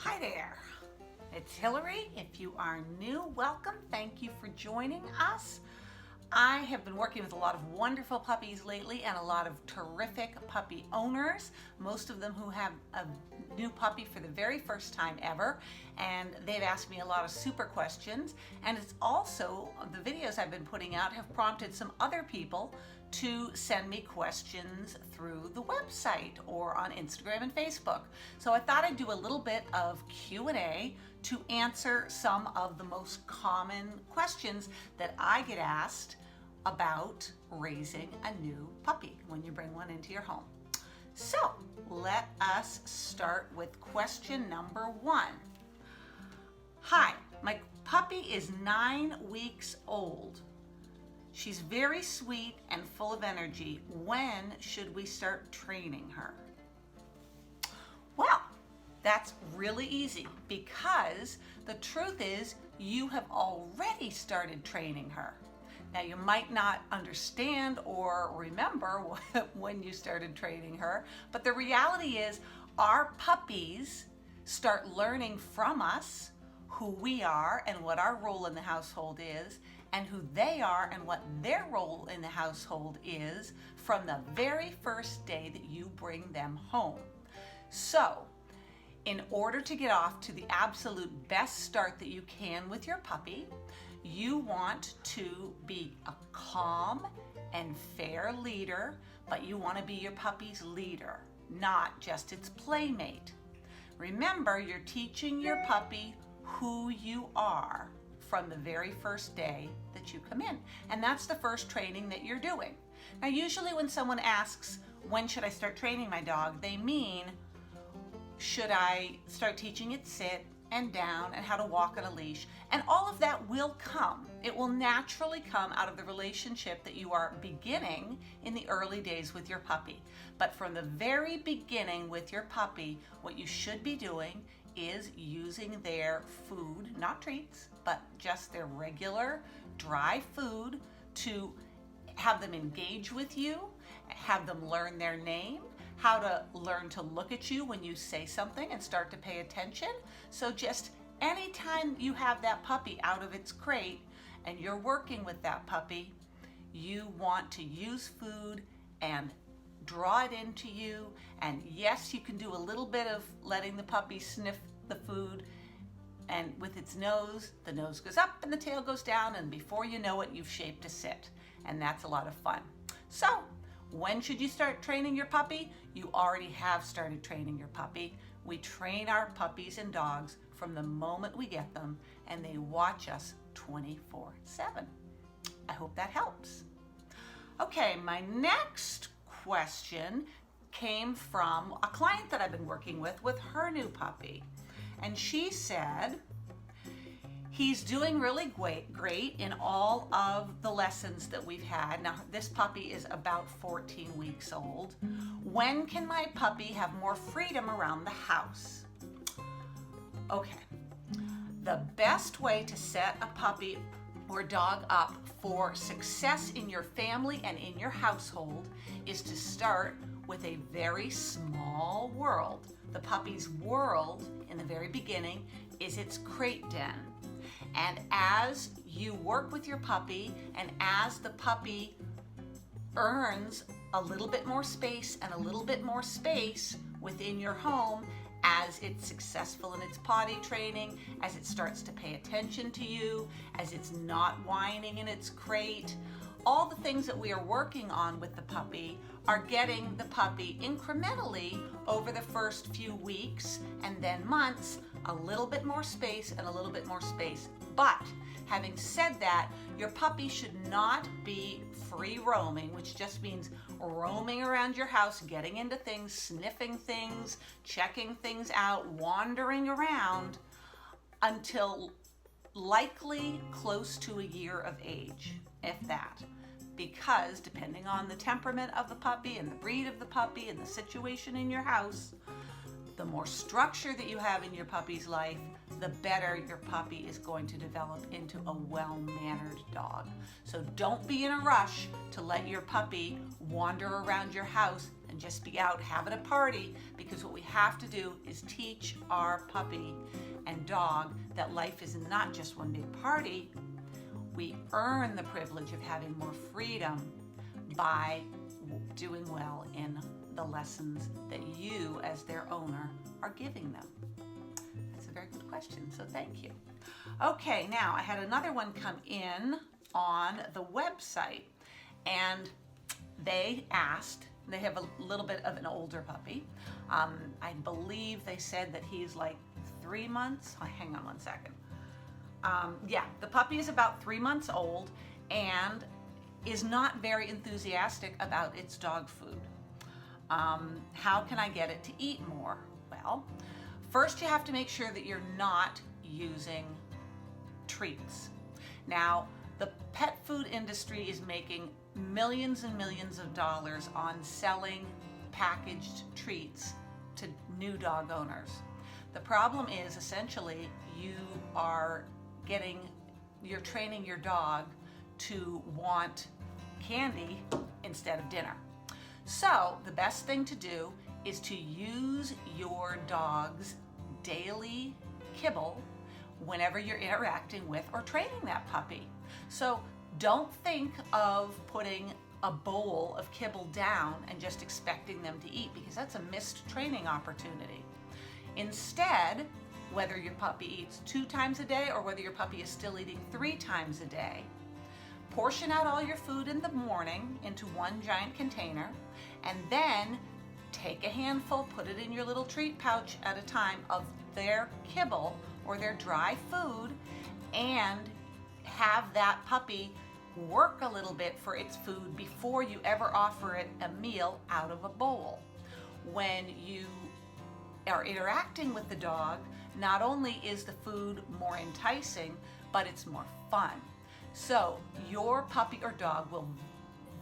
Hi there, it's Hillary. If you are new, welcome. Thank you for joining us. I have been working with a lot of wonderful puppies lately and a lot of terrific puppy owners, most of them who have a new puppy for the very first time ever, and they've asked me a lot of super questions. And it's also, the videos I've been putting out have prompted some other people to send me questions through the website or on Instagram and Facebook. So I thought I'd do a little bit of Q&A to answer some of the most common questions that I get asked about raising a new puppy when you bring one into your home. So let us start with question number 1. Hi, my puppy is 9 weeks old. She's very sweet and full of energy. When should we start training her? Well, that's really easy because the truth is you have already started training her. Now you might not understand or remember when you started training her, but the reality is our puppies start learning from us who we are and what our role in the household is, and who they are and what their role in the household is from the very first day that you bring them home. So, in order to get off to the absolute best start that you can with your puppy, you want to be a calm and fair leader, but you want to be your puppy's leader, not just its playmate. Remember, you're teaching your puppy who you are from the very first day that you come in. And that's the first training that you're doing. Now, usually when someone asks, when should I start training my dog? They mean, should I start teaching it sit and down and how to walk on a leash? And all of that will come. It will naturally come out of the relationship that you are beginning in the early days with your puppy. But from the very beginning with your puppy, what you should be doing is using their food, not treats, but just their regular dry food to have them engage with you, have them learn their name, how to learn to look at you when you say something and start to pay attention. So just anytime you have that puppy out of its crate and you're working with that puppy, you want to use food and draw it into you. And yes, you can do a little bit of letting the puppy sniff the food, and with its nose, the nose goes up and the tail goes down, and before you know it, you've shaped a sit. And that's a lot of fun. So when should you start training your puppy? You already have started training your puppy. We train our puppies and dogs from the moment we get them, and they watch us 24/7. I hope that helps. Okay, my next question came from a client that I've been working with her new puppy. And she said, he's doing really great in all of the lessons that we've had. Now, this puppy is about 14 weeks old. When can my puppy have more freedom around the house? Okay, the best way to set a puppy or dog up for success in your family and in your household is to start with a very small world. The puppy's world in the very beginning is its crate den. And as you work with your puppy and as the puppy earns a little bit more space and a little bit more space within your home, as it's successful in its potty training, as it starts to pay attention to you, as it's not whining in its crate, all the things that we are working on with the puppy are getting the puppy incrementally over the first few weeks and then months, a little bit more space and a little bit more space. But having said that, your puppy should not be free roaming, which just means roaming around your house, getting into things, sniffing things, checking things out, wandering around until likely close to a year of age, if that. Because depending on the temperament of the puppy and the breed of the puppy and the situation in your house, the more structure that you have in your puppy's life, the better your puppy is going to develop into a well-mannered dog. So don't be in a rush to let your puppy wander around your house and just be out having a party, because what we have to do is teach our puppy and dog that life is not just one big party. We earn the privilege of having more freedom by doing well in the lessons that you, as their owner, are giving them. That's a very good question, so thank you. Okay, now I had another one come in on the website, and they asked, they have a little bit of an older puppy. I believe they said that he's like 3 months. Oh, hang on one second. Yeah, the puppy is about 3 months old and is not very enthusiastic about its dog food. How can I get it to eat more? Well, first you have to make sure that you're not using treats. Now, the pet food industry is making millions and millions of dollars on selling packaged treats to new dog owners. The problem is essentially you're training your dog to want candy instead of dinner. So the best thing to do is to use your dog's daily kibble whenever you're interacting with or training that puppy. So don't think of putting a bowl of kibble down and just expecting them to eat, because that's a missed training opportunity. Instead, whether your puppy eats 2 times a day or whether your puppy is still eating 3 times a day, portion out all your food in the morning into one giant container, and then take a handful, put it in your little treat pouch at a time of their kibble or their dry food, and have that puppy work a little bit for its food before you ever offer it a meal out of a bowl. When you are interacting with the dog, not only is the food more enticing, but it's more fun. So your puppy or dog will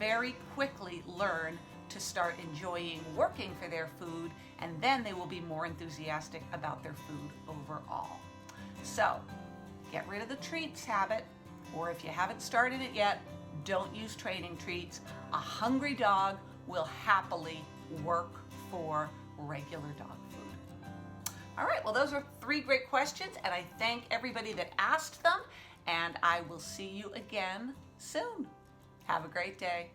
very quickly learn to start enjoying working for their food, and then they will be more enthusiastic about their food overall. So get rid of the treats habit, or if you haven't started it yet, don't use training treats. A hungry dog will happily work for regular dog food. All right, well, those are 3 great questions, and I thank everybody that asked them, and I will see you again soon. Have a great day.